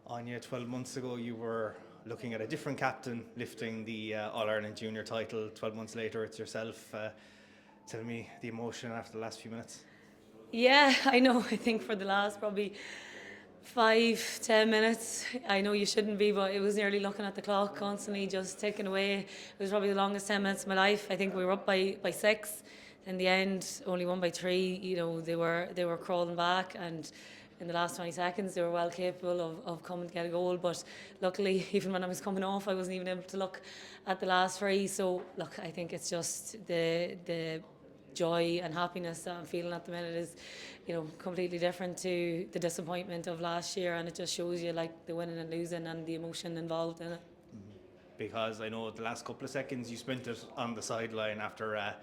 Áine, 12 months ago you were looking at a different captain lifting the All-Ireland Junior title. 12 months later it's yourself. Tell me the emotion after the last few minutes. Yeah, I know. I think for the last probably 5, 10 minutes, I know you shouldn't be, but it was nearly looking at the clock, constantly just ticking away. It was probably the longest 10 minutes of my life. I think we were up by six. In the end, only won by three. They were crawling back, and in the last 20 seconds, they were well capable of coming to get a goal. But luckily, even when I was coming off, I wasn't even able to look at the last three. So look, I think it's just the joy and happiness that I'm feeling at the minute is, completely different to the disappointment of last year, and it just shows you like the winning and losing and the emotion involved in it. Because I know the last couple of seconds you spent it on the sideline after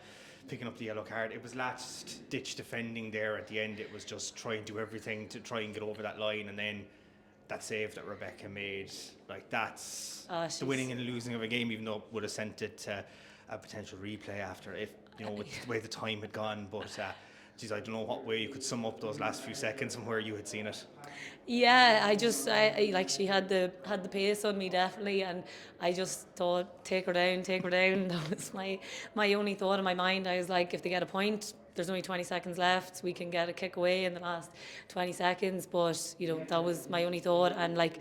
picking up the yellow card. It was last ditch defending there at the end. It was just trying to do everything to try and get over that line, and then that save that Rebecca made, like that's the winning and losing of a game, even though it would have sent it to a potential replay after, if with the way the time had gone. But geez, I don't know what way you could sum up those last few seconds and where you had seen it. Yeah, I like she had the pace on me definitely, and I just thought take her down, take her down. That was my only thought in my mind. I was like, if they get a point, there's only 20 seconds left. We can get a kick away in the last 20 seconds. But that was my only thought. And like,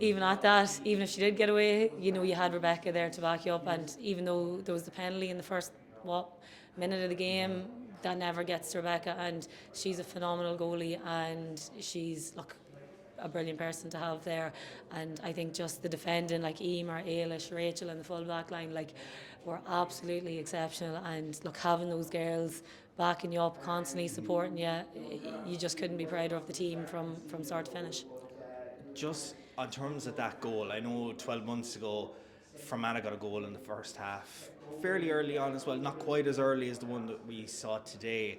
even at that, even if she did get away, you had Rebecca there to back you up. And even though there was the penalty in the first minute of the game, that never gets to Rebecca, and she's a phenomenal goalie, and she's a brilliant person to have there. And I think just the defending, like Emer, Ailish, Rachel and the full back line, like, were absolutely exceptional. And look, having those girls backing you up, constantly supporting you, you just couldn't be prouder of the team from start to finish. Just on terms of that goal, I know 12 months ago Fermanagh got a goal in the first half fairly early on as well, not quite as early as the one that we saw today,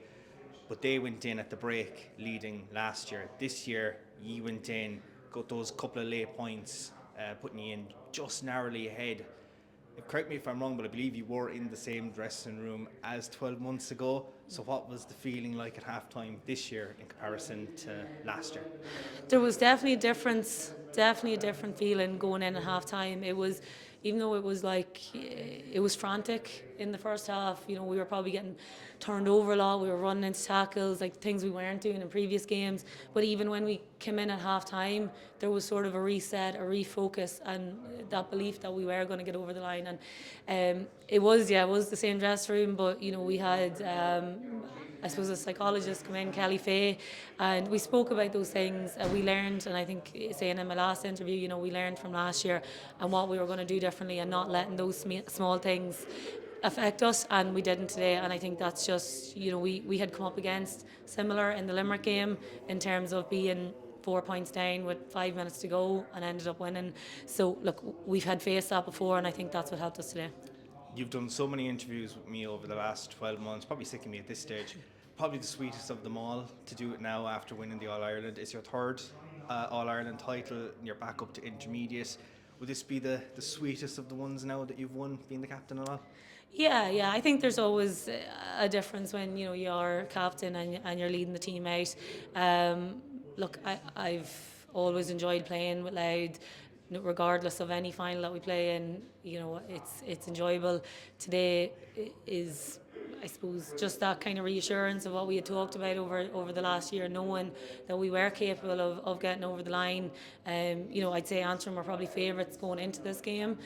but they went in at the break leading last year. This year you went in, got those couple of late points, putting you in just narrowly ahead. Correct me if I'm wrong, but I believe you were in the same dressing room as 12 months ago. So what was the feeling like at halftime this year in comparison to last year? There was definitely a difference, definitely a different feeling going in at half time. It was, even though it was like, it was frantic in the first half, we were probably getting turned over a lot, we were running into tackles, like things we weren't doing in previous games. But even when we came in at half time, there was sort of a reset, a refocus, and that belief that we were going to get over the line. And it was the same dressing room, but we had I suppose a psychologist come in, Kelly Fay, and we spoke about those things. We learned, and I think saying in my last interview, we learned from last year and what we were going to do differently, and not letting those small things affect us, and we didn't today. And I think that's just, we had come up against similar in the Limerick game in terms of being 4 points down with 5 minutes to go and ended up winning. So look, we've had faced that before, and I think that's what helped us today. You've done so many interviews with me over the last 12 months, probably sick of me at this stage. Probably the sweetest of them all to do it now after winning the All Ireland. It's your third All Ireland title, and you're back up to intermediate. Would this be the sweetest of the ones now that you've won, being the captain and all? Yeah. I think there's always a difference when you're captain and you're leading the team out. Look, I've always enjoyed playing with Louth, regardless of any final that we play in. It's enjoyable. Today is, I suppose, just that kind of reassurance of what we had talked about over the last year, knowing that we were capable of getting over the line. I'd say Antrim were probably favourites going into this game,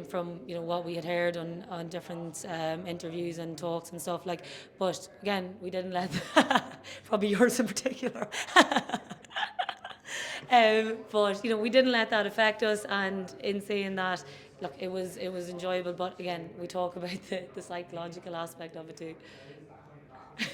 from what we had heard on different interviews and talks and stuff like. But again, we didn't let probably yours in particular. But we didn't let that affect us, and in saying that, look, it was enjoyable. But again, we talk about the psychological aspect of it too.